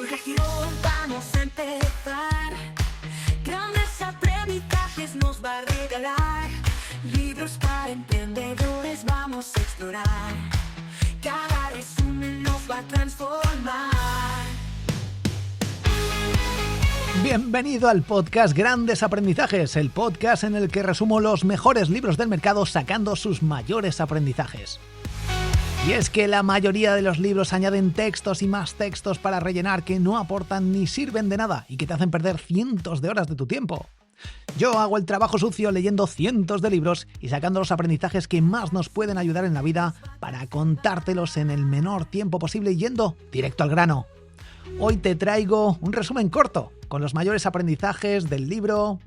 Jorge Girón, vamos a empezar. Grandes aprendizajes nos va a regalar. Libros para emprendedores vamos a explorar. Cada resumen nos va a transformar. Bienvenido al podcast Grandes Aprendizajes, el podcast en el que resumo los mejores libros del mercado sacando sus mayores aprendizajes. Y es que la mayoría de los libros añaden textos y más textos para rellenar que no aportan ni sirven de nada y que te hacen perder cientos de horas de tu tiempo. Yo hago el trabajo sucio leyendo cientos de libros y sacando los aprendizajes que más nos pueden ayudar en la vida para contártelos en el menor tiempo posible yendo directo al grano. Hoy te traigo un resumen corto con los mayores aprendizajes del libro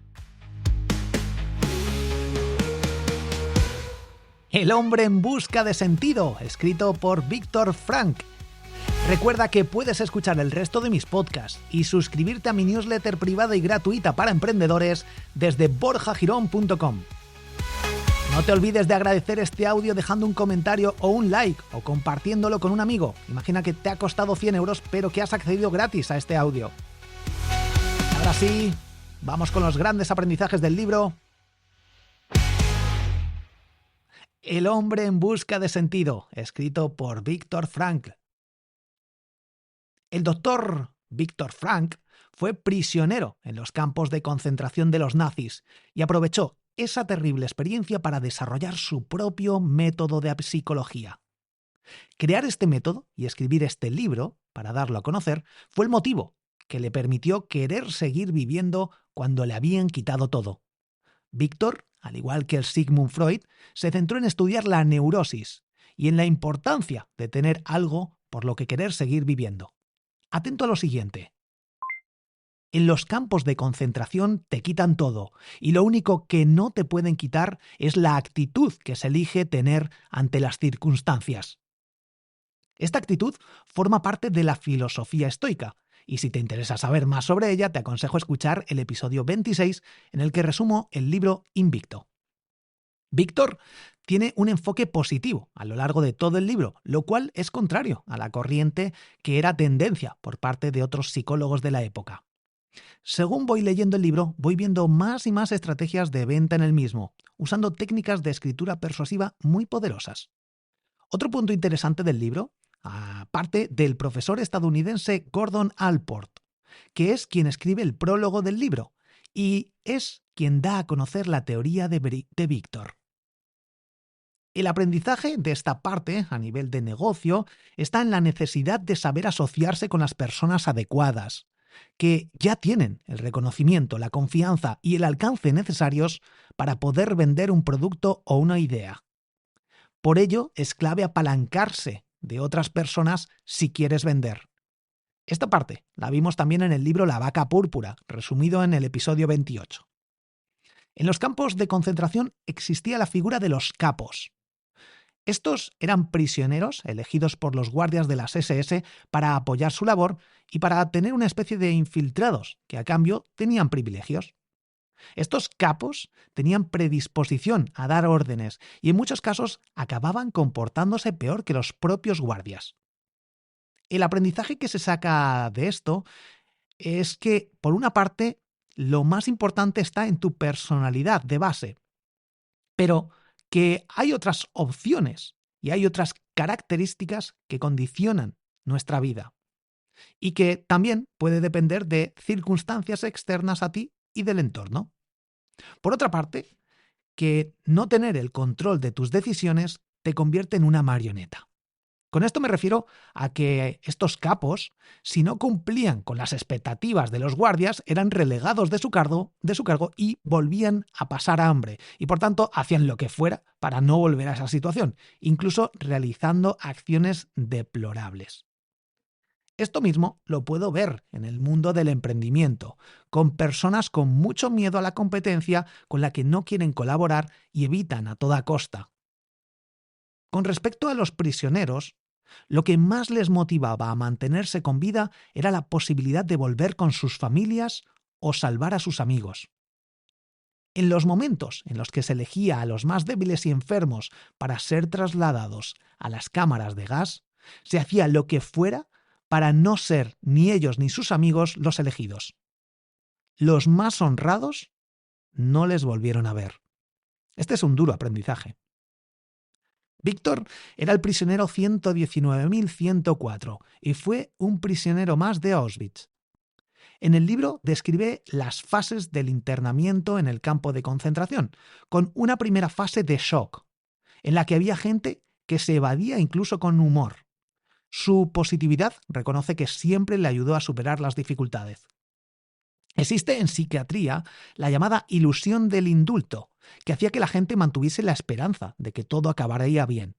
El hombre en busca de sentido, escrito por Viktor Frankl. Recuerda que puedes escuchar el resto de mis podcasts y suscribirte a mi newsletter privada y gratuita para emprendedores desde borjagirón.com. No te olvides de agradecer este audio dejando un comentario o un like o compartiéndolo con un amigo. Imagina que te ha costado 100 euros pero que has accedido gratis a este audio. Ahora sí, vamos con los grandes aprendizajes del libro El hombre en busca de sentido, escrito por Viktor Frankl. El doctor Viktor Frankl fue prisionero en los campos de concentración de los nazis y aprovechó esa terrible experiencia para desarrollar su propio método de psicología. Crear este método y escribir este libro, para darlo a conocer, fue el motivo que le permitió querer seguir viviendo cuando le habían quitado todo. Viktor, al igual que el Sigmund Freud, se centró en estudiar la neurosis y en la importancia de tener algo por lo que querer seguir viviendo. Atento a lo siguiente. En los campos de concentración te quitan todo y lo único que no te pueden quitar es la actitud que se elige tener ante las circunstancias. Esta actitud forma parte de la filosofía estoica y si te interesa saber más sobre ella te aconsejo escuchar el episodio 26 en el que resumo el libro Invicto. Viktor tiene un enfoque positivo a lo largo de todo el libro, lo cual es contrario a la corriente que era tendencia por parte de otros psicólogos de la época. Según voy leyendo el libro, voy viendo más y más estrategias de venta en el mismo, usando técnicas de escritura persuasiva muy poderosas. Otro punto interesante del libro, aparte del profesor estadounidense Gordon Allport, que es quien escribe el prólogo del libro y es quien da a conocer la teoría de Viktor. El aprendizaje de esta parte, a nivel de negocio, está en la necesidad de saber asociarse con las personas adecuadas, que ya tienen el reconocimiento, la confianza y el alcance necesarios para poder vender un producto o una idea. Por ello, es clave apalancarse de otras personas si quieres vender. Esta parte la vimos también en el libro La vaca púrpura, resumido en el episodio 28. En los campos de concentración existía la figura de los capos. Estos eran prisioneros elegidos por los guardias de las SS para apoyar su labor y para tener una especie de infiltrados que a cambio tenían privilegios. Estos capos tenían predisposición a dar órdenes y en muchos casos acababan comportándose peor que los propios guardias. El aprendizaje que se saca de esto es que, por una parte, lo más importante está en tu personalidad de base, pero que hay otras opciones y hay otras características que condicionan nuestra vida y que también puede depender de circunstancias externas a ti y del entorno. Por otra parte, que no tener el control de tus decisiones te convierte en una marioneta. Con esto me refiero a que estos capos, si no cumplían con las expectativas de los guardias, eran relegados de su cargo y volvían a pasar hambre y por tanto hacían lo que fuera para no volver a esa situación, incluso realizando acciones deplorables. Esto mismo lo puedo ver en el mundo del emprendimiento, con personas con mucho miedo a la competencia con la que no quieren colaborar y evitan a toda costa. Con respecto a los prisioneros, lo que más les motivaba a mantenerse con vida era la posibilidad de volver con sus familias o salvar a sus amigos. En los momentos en los que se elegía a los más débiles y enfermos para ser trasladados a las cámaras de gas, se hacía lo que fuera para no ser ni ellos ni sus amigos los elegidos. Los más honrados no les volvieron a ver. Este es un duro aprendizaje. Víctor era el prisionero 119.104 y fue un prisionero más de Auschwitz. En el libro describe las fases del internamiento en el campo de concentración, con una primera fase de shock, en la que había gente que se evadía incluso con humor. Su positividad reconoce que siempre le ayudó a superar las dificultades. Existe en psiquiatría la llamada ilusión del indulto, que hacía que la gente mantuviese la esperanza de que todo acabaría bien.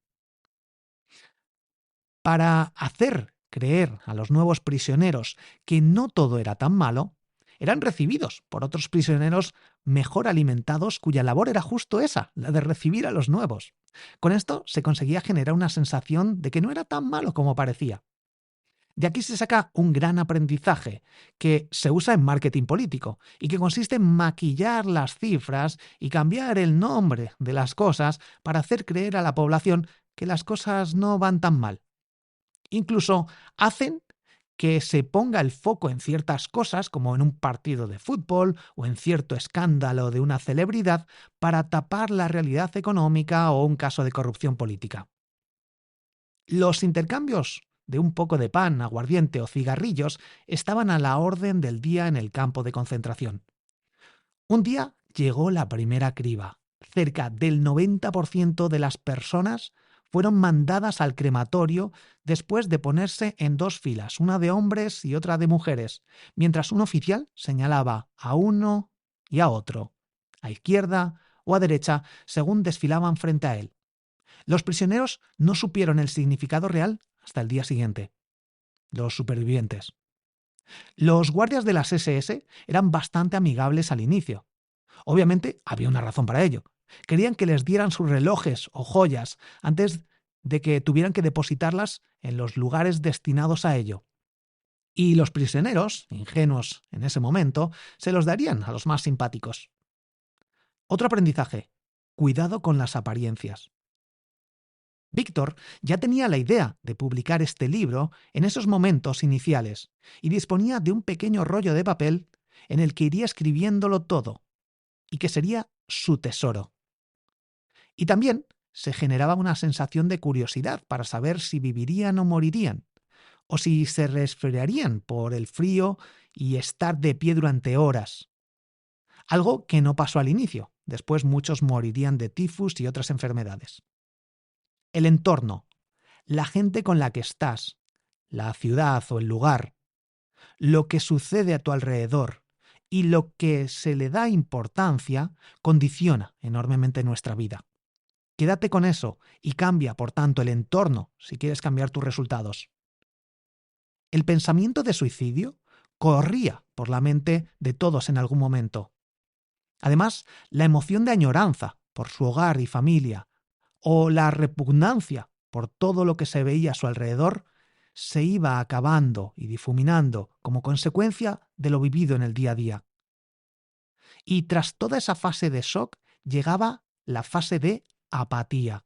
Para hacer creer a los nuevos prisioneros que no todo era tan malo, eran recibidos por otros prisioneros mejor alimentados cuya labor era justo esa, la de recibir a los nuevos. Con esto se conseguía generar una sensación de que no era tan malo como parecía. De aquí se saca un gran aprendizaje que se usa en marketing político y que consiste en maquillar las cifras y cambiar el nombre de las cosas para hacer creer a la población que las cosas no van tan mal. Incluso hacen que se ponga el foco en ciertas cosas, como en un partido de fútbol o en cierto escándalo de una celebridad, para tapar la realidad económica o un caso de corrupción política. Los intercambios de un poco de pan, aguardiente o cigarrillos estaban a la orden del día en el campo de concentración. Un día llegó la primera criba. Cerca del 90% de las personas fueron mandadas al crematorio después de ponerse en dos filas, una de hombres y otra de mujeres, mientras un oficial señalaba a uno y a otro, a izquierda o a derecha, según desfilaban frente a él. Los prisioneros no supieron el significado real hasta el día siguiente. Los supervivientes. Los guardias de las SS eran bastante amigables al inicio. Obviamente había una razón para ello. Querían que les dieran sus relojes o joyas antes de que tuvieran que depositarlas en los lugares destinados a ello. Y los prisioneros, ingenuos en ese momento, se los darían a los más simpáticos. Otro aprendizaje: cuidado con las apariencias. Víctor ya tenía la idea de publicar este libro en esos momentos iniciales y disponía de un pequeño rollo de papel en el que iría escribiéndolo todo y que sería su tesoro. Y también se generaba una sensación de curiosidad para saber si vivirían o morirían, o si se resfriarían por el frío y estar de pie durante horas. Algo que no pasó al inicio. Después muchos morirían de tifus y otras enfermedades. El entorno, la gente con la que estás, la ciudad o el lugar, lo que sucede a tu alrededor y lo que se le da importancia condiciona enormemente nuestra vida. Quédate con eso y cambia, por tanto, el entorno si quieres cambiar tus resultados. El pensamiento de suicidio corría por la mente de todos en algún momento. Además, la emoción de añoranza por su hogar y familia, o la repugnancia por todo lo que se veía a su alrededor, se iba acabando y difuminando como consecuencia de lo vivido en el día a día. Y tras toda esa fase de shock llegaba la fase de apatía,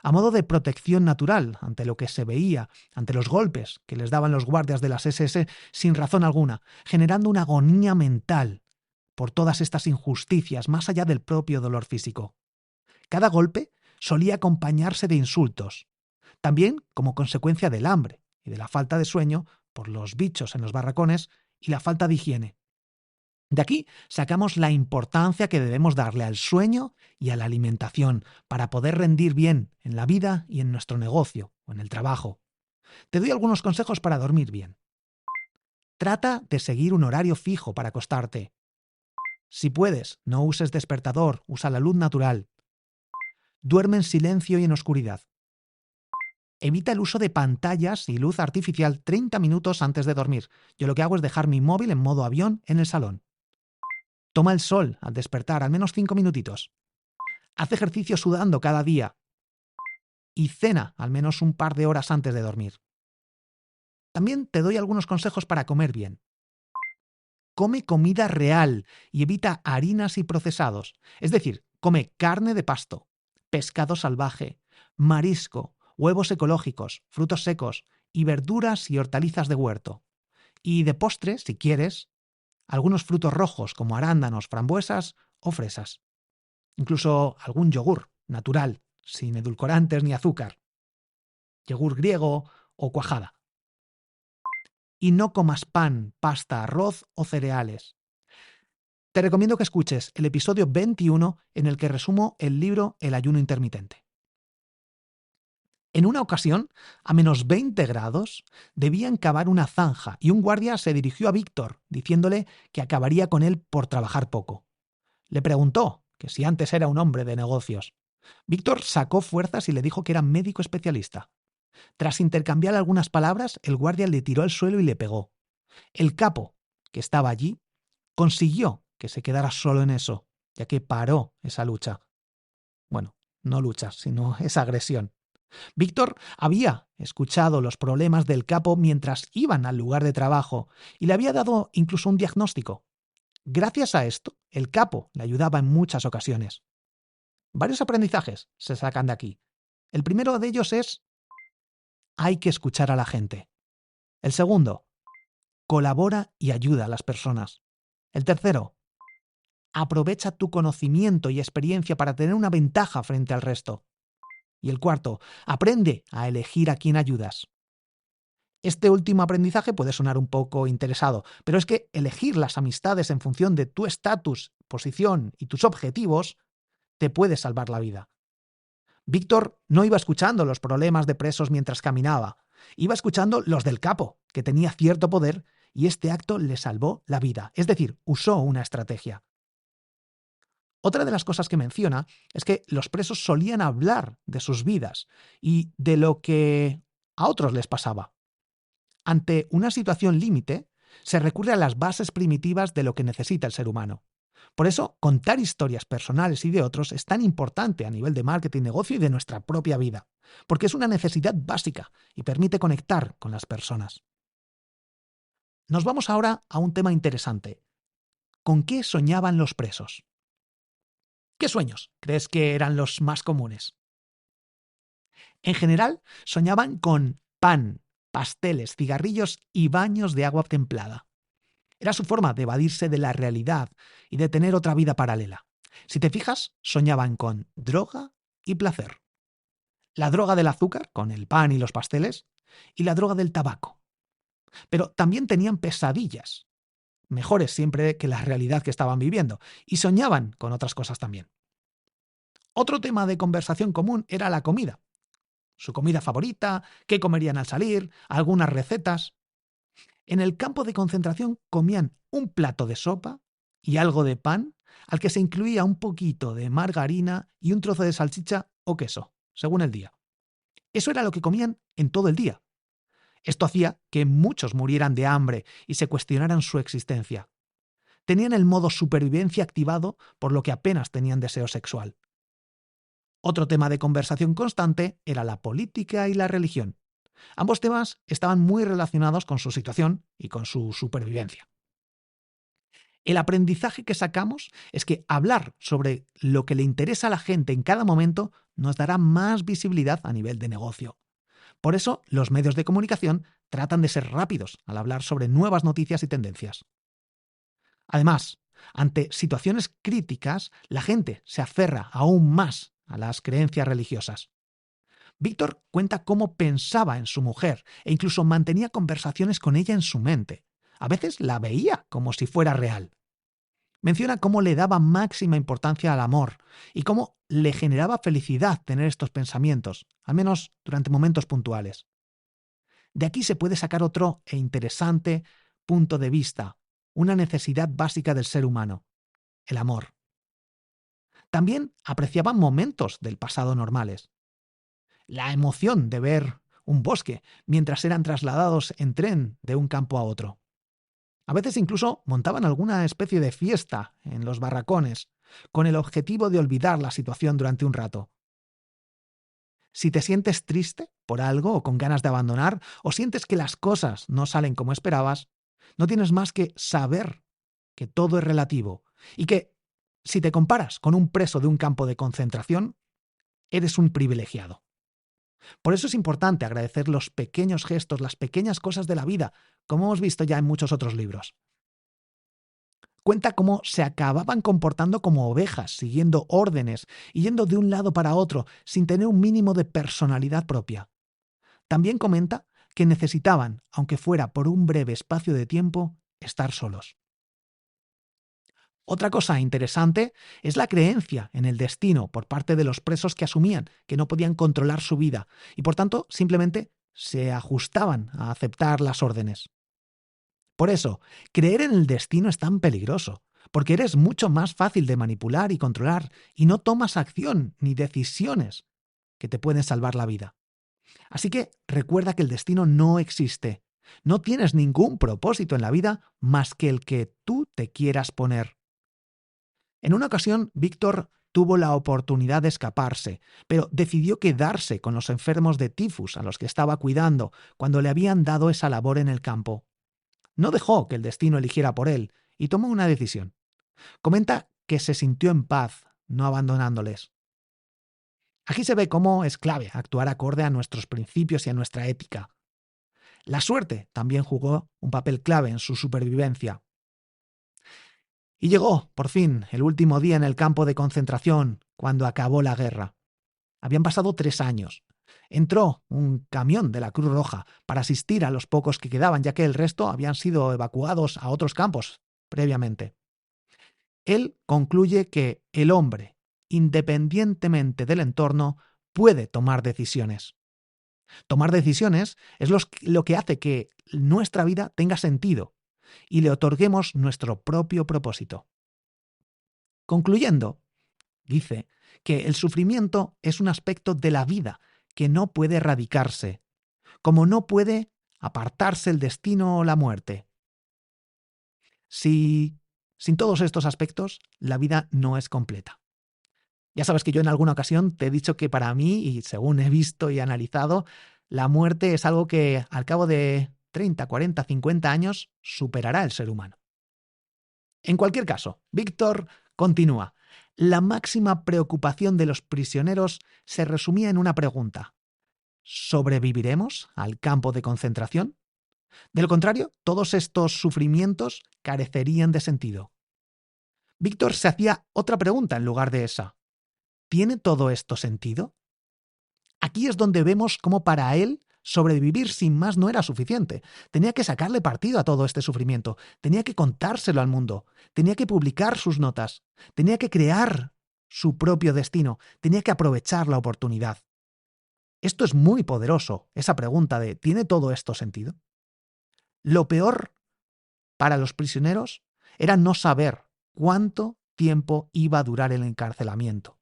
a modo de protección natural ante lo que se veía, ante los golpes que les daban los guardias de las SS sin razón alguna, generando una agonía mental por todas estas injusticias más allá del propio dolor físico. Cada golpe solía acompañarse de insultos, también como consecuencia del hambre y de la falta de sueño por los bichos en los barracones y la falta de higiene. De aquí sacamos la importancia que debemos darle al sueño y a la alimentación para poder rendir bien en la vida y en nuestro negocio o en el trabajo. Te doy algunos consejos para dormir bien. Trata de seguir un horario fijo para acostarte. Si puedes, no uses despertador, usa la luz natural. Duerme en silencio y en oscuridad. Evita el uso de pantallas y luz artificial 30 minutos antes de dormir. Yo lo que hago es dejar mi móvil en modo avión en el salón. Toma el sol al despertar, al menos 5 minutitos. Haz ejercicio sudando cada día. Y cena al menos un par de horas antes de dormir. También te doy algunos consejos para comer bien. Come comida real y evita harinas y procesados. Es decir, come carne de pasto, pescado salvaje, marisco, huevos ecológicos, frutos secos y verduras y hortalizas de huerto. Y de postre, si quieres, algunos frutos rojos como arándanos, frambuesas o fresas. Incluso algún yogur natural, sin edulcorantes ni azúcar. Yogur griego o cuajada. Y no comas pan, pasta, arroz o cereales. Te recomiendo que escuches el episodio 21 en el que resumo el libro El ayuno intermitente. En una ocasión, a menos 20 grados, debían cavar una zanja y un guardia se dirigió a Víctor, diciéndole que acabaría con él por trabajar poco. Le preguntó que si antes era un hombre de negocios. Víctor sacó fuerzas y le dijo que era médico especialista. Tras intercambiar algunas palabras, el guardia le tiró al suelo y le pegó. El capo, que estaba allí, consiguió que se quedara solo en eso, ya que paró esa lucha. Bueno, no lucha, sino esa agresión. Víctor había escuchado los problemas del capo mientras iban al lugar de trabajo y le había dado incluso un diagnóstico. Gracias a esto, el capo le ayudaba en muchas ocasiones. Varios aprendizajes se sacan de aquí. El primero de ellos es: hay que escuchar a la gente. El segundo: colabora y ayuda a las personas. El tercero: aprovecha tu conocimiento y experiencia para tener una ventaja frente al resto. Y el cuarto: aprende a elegir a quién ayudas. Este último aprendizaje puede sonar un poco interesado, pero es que elegir las amistades en función de tu estatus, posición y tus objetivos te puede salvar la vida. Víctor no iba escuchando los problemas de presos mientras caminaba, iba escuchando los del capo, que tenía cierto poder, y este acto le salvó la vida, es decir, usó una estrategia. Otra de las cosas que menciona es que los presos solían hablar de sus vidas y de lo que a otros les pasaba. Ante una situación límite, se recurre a las bases primitivas de lo que necesita el ser humano. Por eso, contar historias personales y de otros es tan importante a nivel de marketing, negocio y de nuestra propia vida, porque es una necesidad básica y permite conectar con las personas. Nos vamos ahora a un tema interesante. ¿Con qué soñaban los presos? ¿Qué sueños crees que eran los más comunes? En general, soñaban con pan, pasteles, cigarrillos y baños de agua templada. Era su forma de evadirse de la realidad y de tener otra vida paralela. Si te fijas, soñaban con droga y placer. La droga del azúcar, con el pan y los pasteles, y la droga del tabaco. Pero también tenían pesadillas, mejores siempre que la realidad que estaban viviendo, y soñaban con otras cosas también. Otro tema de conversación común era la comida. Su comida favorita, qué comerían al salir, algunas recetas. En el campo de concentración comían un plato de sopa y algo de pan, al que se incluía un poquito de margarina y un trozo de salchicha o queso, según el día. Eso era lo que comían en todo el día. Esto hacía que muchos murieran de hambre y se cuestionaran su existencia. Tenían el modo supervivencia activado, por lo que apenas tenían deseo sexual. Otro tema de conversación constante era la política y la religión. Ambos temas estaban muy relacionados con su situación y con su supervivencia. El aprendizaje que sacamos es que hablar sobre lo que le interesa a la gente en cada momento nos dará más visibilidad a nivel de negocio. Por eso, los medios de comunicación tratan de ser rápidos al hablar sobre nuevas noticias y tendencias. Además, ante situaciones críticas, la gente se aferra aún más a las creencias religiosas. Víctor cuenta cómo pensaba en su mujer e incluso mantenía conversaciones con ella en su mente. A veces la veía como si fuera real. Menciona cómo le daba máxima importancia al amor y cómo le generaba felicidad tener estos pensamientos, al menos durante momentos puntuales. De aquí se puede sacar otro e interesante punto de vista, una necesidad básica del ser humano: el amor. También apreciaban momentos del pasado normales. La emoción de ver un bosque mientras eran trasladados en tren de un campo a otro. A veces incluso montaban alguna especie de fiesta en los barracones, con el objetivo de olvidar la situación durante un rato. Si te sientes triste por algo o con ganas de abandonar, o sientes que las cosas no salen como esperabas, no tienes más que saber que todo es relativo y que, si te comparas con un preso de un campo de concentración, eres un privilegiado. Por eso es importante agradecer los pequeños gestos, las pequeñas cosas de la vida, como hemos visto ya en muchos otros libros. Cuenta cómo se acababan comportando como ovejas, siguiendo órdenes y yendo de un lado para otro, sin tener un mínimo de personalidad propia. También comenta que necesitaban, aunque fuera por un breve espacio de tiempo, estar solos. Otra cosa interesante es la creencia en el destino por parte de los presos que asumían que no podían controlar su vida y por tanto simplemente se ajustaban a aceptar las órdenes. Por eso, creer en el destino es tan peligroso, porque eres mucho más fácil de manipular y controlar y no tomas acción ni decisiones que te pueden salvar la vida. Así que recuerda que el destino no existe. No tienes ningún propósito en la vida más que el que tú te quieras poner. En una ocasión, Víctor tuvo la oportunidad de escaparse, pero decidió quedarse con los enfermos de tifus a los que estaba cuidando cuando le habían dado esa labor en el campo. No dejó que el destino eligiera por él y tomó una decisión. Comenta que se sintió en paz, no abandonándoles. Aquí se ve cómo es clave actuar acorde a nuestros principios y a nuestra ética. La suerte también jugó un papel clave en su supervivencia. Y llegó, por fin, el último día en el campo de concentración, cuando acabó la guerra. Habían pasado 3 años. Entró un camión de la Cruz Roja para asistir a los pocos que quedaban, ya que el resto habían sido evacuados a otros campos previamente. Él concluye que el hombre, independientemente del entorno, puede tomar decisiones. Tomar decisiones es lo que hace que nuestra vida tenga sentido y le otorguemos nuestro propio propósito. Concluyendo, dice que el sufrimiento es un aspecto de la vida que no puede erradicarse, como no puede apartarse el destino o la muerte. Sin todos estos aspectos, la vida no es completa. Ya sabes que yo en alguna ocasión te he dicho que para mí, y según he visto y analizado, la muerte es algo que al cabo de 30, 40, 50 años superará el ser humano. En cualquier caso, Víctor continúa. La máxima preocupación de los prisioneros se resumía en una pregunta: ¿sobreviviremos al campo de concentración? De lo contrario, todos estos sufrimientos carecerían de sentido. Víctor se hacía otra pregunta en lugar de esa: ¿tiene todo esto sentido? Aquí es donde vemos cómo para él sobrevivir sin más no era suficiente. Tenía que sacarle partido a todo este sufrimiento, tenía que contárselo al mundo, tenía que publicar sus notas, tenía que crear su propio destino, tenía que aprovechar la oportunidad. Esto es muy poderoso, esa pregunta de ¿tiene todo esto sentido? Lo peor para los prisioneros era no saber cuánto tiempo iba a durar el encarcelamiento.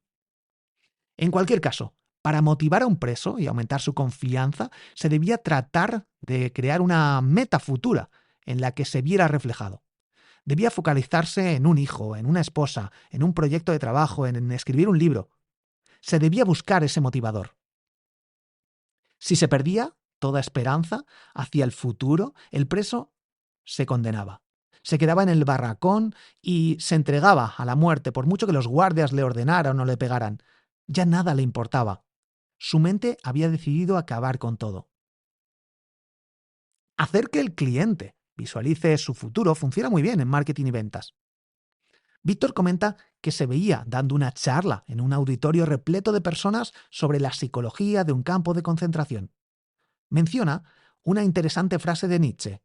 En cualquier caso, para motivar a un preso y aumentar su confianza, se debía tratar de crear una meta futura en la que se viera reflejado. Debía focalizarse en un hijo, en una esposa, en un proyecto de trabajo, en escribir un libro. Se debía buscar ese motivador. Si se perdía toda esperanza hacia el futuro, el preso se condenaba. Se quedaba en el barracón y se entregaba a la muerte, por mucho que los guardias le ordenaran o le pegaran. Ya nada le importaba. Su mente había decidido acabar con todo. Hacer que el cliente visualice su futuro funciona muy bien en marketing y ventas. Víctor comenta que se veía dando una charla en un auditorio repleto de personas sobre la psicología de un campo de concentración. Menciona una interesante frase de Nietzsche: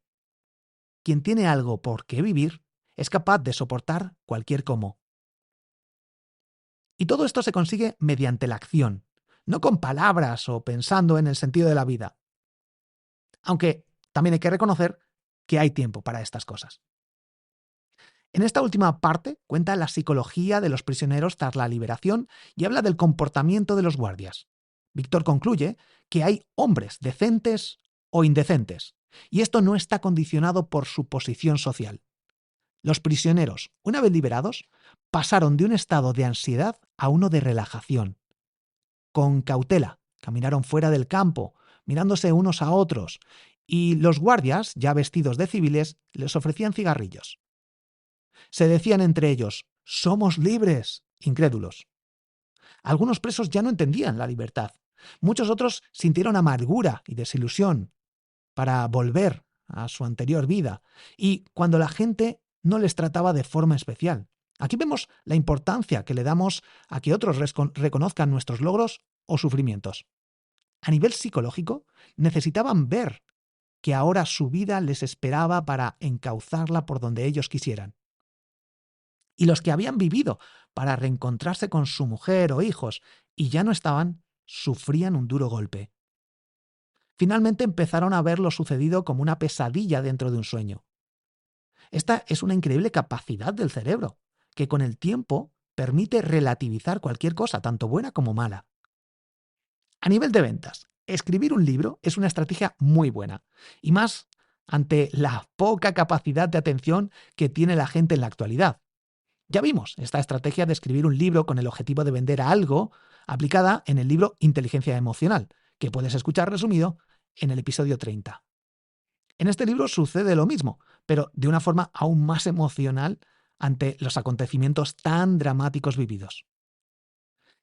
quien tiene algo por qué vivir es capaz de soportar cualquier cómo. Y todo esto se consigue mediante la acción, no con palabras o pensando en el sentido de la vida. Aunque también hay que reconocer que hay tiempo para estas cosas. En esta última parte cuenta la psicología de los prisioneros tras la liberación y habla del comportamiento de los guardias. Víctor concluye que hay hombres decentes o indecentes, y esto no está condicionado por su posición social. Los prisioneros, una vez liberados, pasaron de un estado de ansiedad a uno de relajación. Con cautela, caminaron fuera del campo, mirándose unos a otros, y los guardias, ya vestidos de civiles, les ofrecían cigarrillos. Se decían entre ellos: «¡Somos libres!», incrédulos. Algunos presos ya no entendían la libertad. Muchos otros sintieron amargura y desilusión para volver a su anterior vida y cuando la gente no les trataba de forma especial. Aquí vemos la importancia que le damos a que otros reconozcan nuestros logros o sufrimientos. A nivel psicológico, necesitaban ver que ahora su vida les esperaba para encauzarla por donde ellos quisieran. Y los que habían vivido para reencontrarse con su mujer o hijos y ya no estaban, sufrían un duro golpe. Finalmente empezaron a ver lo sucedido como una pesadilla dentro de un sueño. Esta es una increíble capacidad del cerebro, que con el tiempo permite relativizar cualquier cosa, tanto buena como mala. A nivel de ventas, escribir un libro es una estrategia muy buena, y más ante la poca capacidad de atención que tiene la gente en la actualidad. Ya vimos esta estrategia de escribir un libro con el objetivo de vender algo aplicada en el libro Inteligencia Emocional, que puedes escuchar resumido en el episodio 30. En este libro sucede lo mismo, pero de una forma aún más emocional ante los acontecimientos tan dramáticos vividos.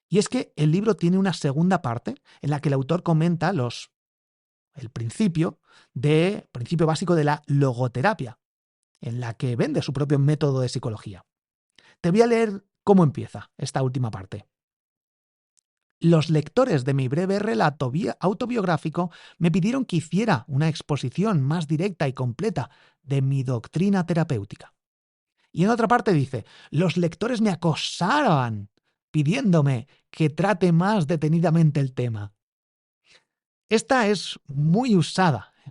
Y es que el libro tiene una segunda parte en la que el autor comenta el principio básico de la logoterapia, en la que vende su propio método de psicología. Te voy a leer cómo empieza esta última parte. Los lectores de mi breve relato autobiográfico me pidieron que hiciera una exposición más directa y completa de mi doctrina terapéutica. Y en otra parte dice, los lectores me acosaban pidiéndome que trate más detenidamente el tema. Esta es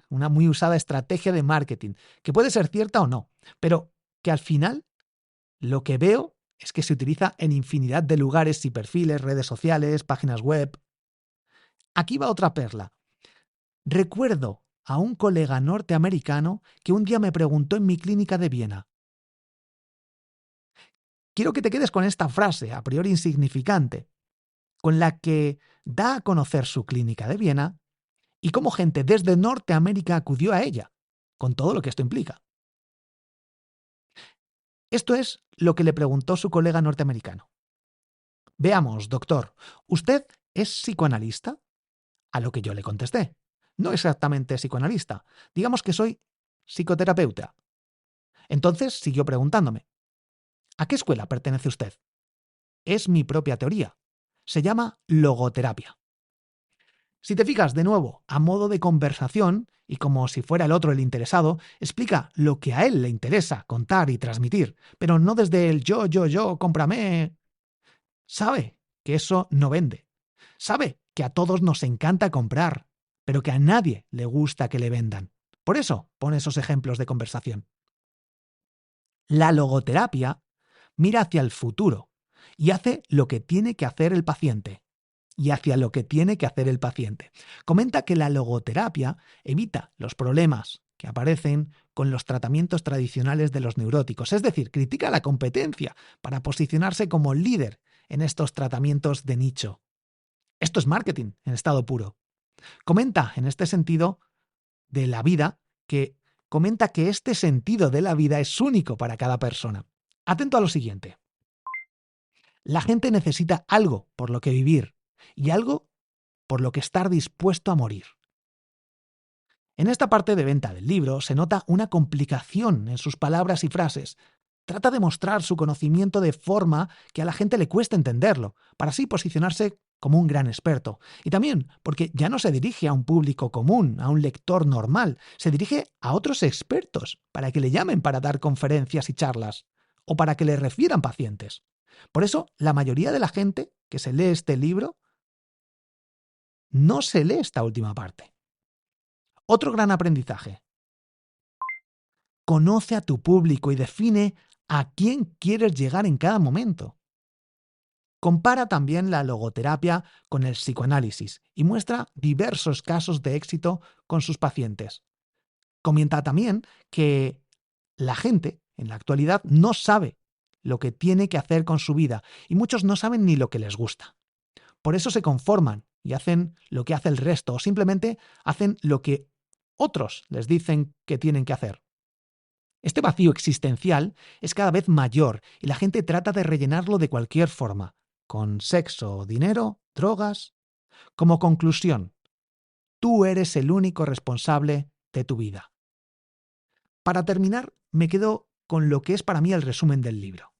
una muy usada estrategia de marketing, que puede ser cierta o no, pero que al final lo que veo es que se utiliza en infinidad de lugares y perfiles, redes sociales, páginas web. Aquí va otra perla. Recuerdo a un colega norteamericano que un día me preguntó en mi clínica de Viena. Quiero que te quedes con esta frase, a priori insignificante, con la que da a conocer su clínica de Viena y cómo gente desde Norteamérica acudió a ella, con todo lo que esto implica. Esto es lo que le preguntó su colega norteamericano. Veamos, doctor, ¿usted es psicoanalista? A lo que yo le contesté. No exactamente psicoanalista. Digamos que soy psicoterapeuta. Entonces siguió preguntándome. ¿A qué escuela pertenece usted? Es mi propia teoría. Se llama logoterapia. Si te fijas de nuevo, a modo de conversación, y como si fuera el otro el interesado, explica lo que a él le interesa contar y transmitir, pero no desde el yo, cómprame. Sabe que eso no vende. Sabe que a todos nos encanta comprar, pero que a nadie le gusta que le vendan. Por eso pone esos ejemplos de conversación. La logoterapia mira hacia el futuro y hace lo que tiene que hacer el paciente. Comenta que la logoterapia evita los problemas que aparecen con los tratamientos tradicionales de los neuróticos, es decir, critica la competencia para posicionarse como líder en estos tratamientos de nicho. Esto es marketing en estado puro. Comenta en este sentido de la vida comenta que este sentido de la vida es único para cada persona. Atento a lo siguiente. La gente necesita algo por lo que vivir y algo por lo que estar dispuesto a morir. En esta parte de venta del libro se nota una complicación en sus palabras y frases. Trata de mostrar su conocimiento de forma que a la gente le cueste entenderlo, para así posicionarse como un gran experto. Y también porque ya no se dirige a un público común, a un lector normal, se dirige a otros expertos para que le llamen para dar conferencias y charlas, o para que le refieran pacientes. Por eso, la mayoría de la gente que se lee este libro no se lee esta última parte. Otro gran aprendizaje. Conoce a tu público y define a quién quieres llegar en cada momento. Compara también la logoterapia con el psicoanálisis y muestra diversos casos de éxito con sus pacientes. Comenta también que la gente, en la actualidad, no sabe lo que tiene que hacer con su vida y muchos no saben ni lo que les gusta. Por eso se conforman y hacen lo que hace el resto o simplemente hacen lo que otros les dicen que tienen que hacer. Este vacío existencial es cada vez mayor y la gente trata de rellenarlo de cualquier forma, con sexo, dinero, drogas. Como conclusión, tú eres el único responsable de tu vida. Para terminar, me quedo con lo que es para mí el resumen del libro.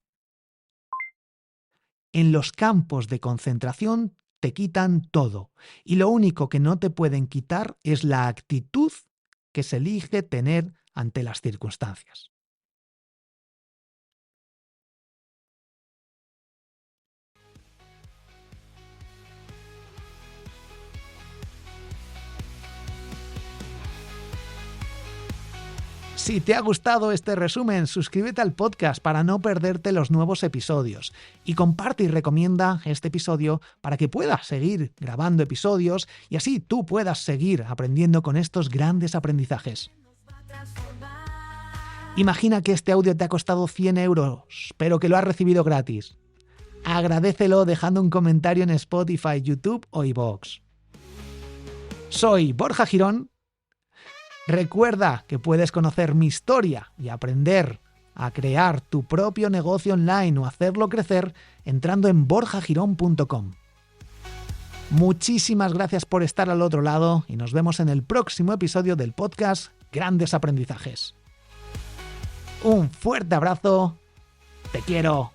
En los campos de concentración te quitan todo, y lo único que no te pueden quitar es la actitud que se elige tener ante las circunstancias. Si te ha gustado este resumen, suscríbete al podcast para no perderte los nuevos episodios y comparte y recomienda este episodio para que puedas seguir grabando episodios y así tú puedas seguir aprendiendo con estos grandes aprendizajes. Imagina que este audio te ha costado 100 euros, pero que lo has recibido gratis. Agradécelo dejando un comentario en Spotify, YouTube o iVoox. Soy Borja Girón. Recuerda que puedes conocer mi historia y aprender a crear tu propio negocio online o hacerlo crecer entrando en borjagirón.com. Muchísimas gracias por estar al otro lado y nos vemos en el próximo episodio del podcast Grandes Aprendizajes. Un fuerte abrazo. Te quiero.